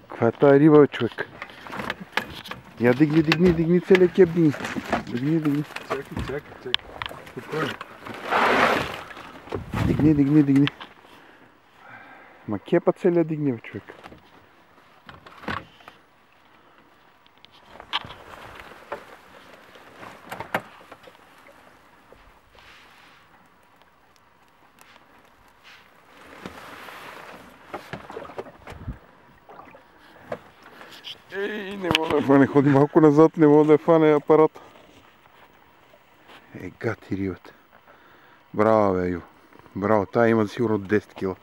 Каква е тая риба, човек? Я дигни целия кеп, дигни. Дигни. Чакай. Спокойно. Дигни. Ма кепа целия дигни, човек. Ей, не мога да фане, ходи малко назад, не мога да фане апарат. Гати рибата. Браво, бе, Ю. Браво, тая има сигурно 10 кила.